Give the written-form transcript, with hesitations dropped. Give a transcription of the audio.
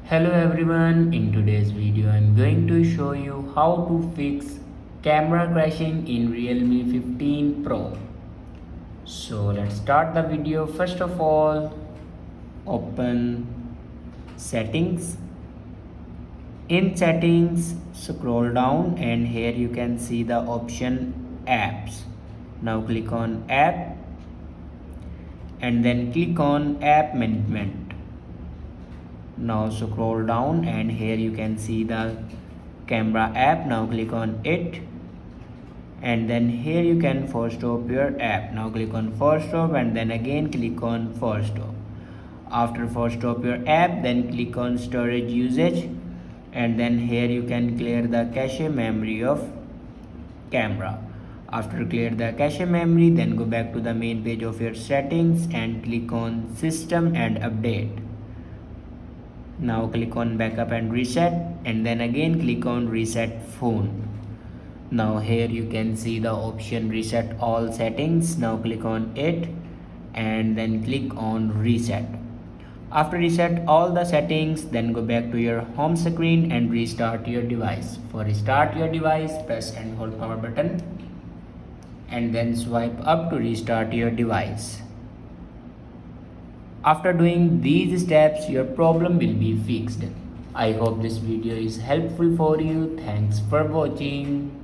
Hello everyone, in today's video I'm going to show you how to fix camera crashing in Realme 15 Pro. So let's start the video. First of all, open settings. In settings, scroll down and here you can see the option apps. Now click on app and then click on app management. Now scroll down and here you can see the camera app. Now click on it and then here you can force stop your app. Now click on force stop and then again click on force stop. After force stop your app, then click on storage usage and then here you can clear the cache memory of camera. After clear the cache memory, then go back to the main page of your settings and click on system and update. Now click on backup and reset and then again click on reset phone. Now here you can see the option reset all settings. Now click on it and then click on reset. After reset all the settings, then go back to your home screen and restart your device. For restart your device, press and hold power button and then swipe up to restart your device. After doing these steps, your problem will be fixed. I hope this video is helpful for you. Thanks for watching.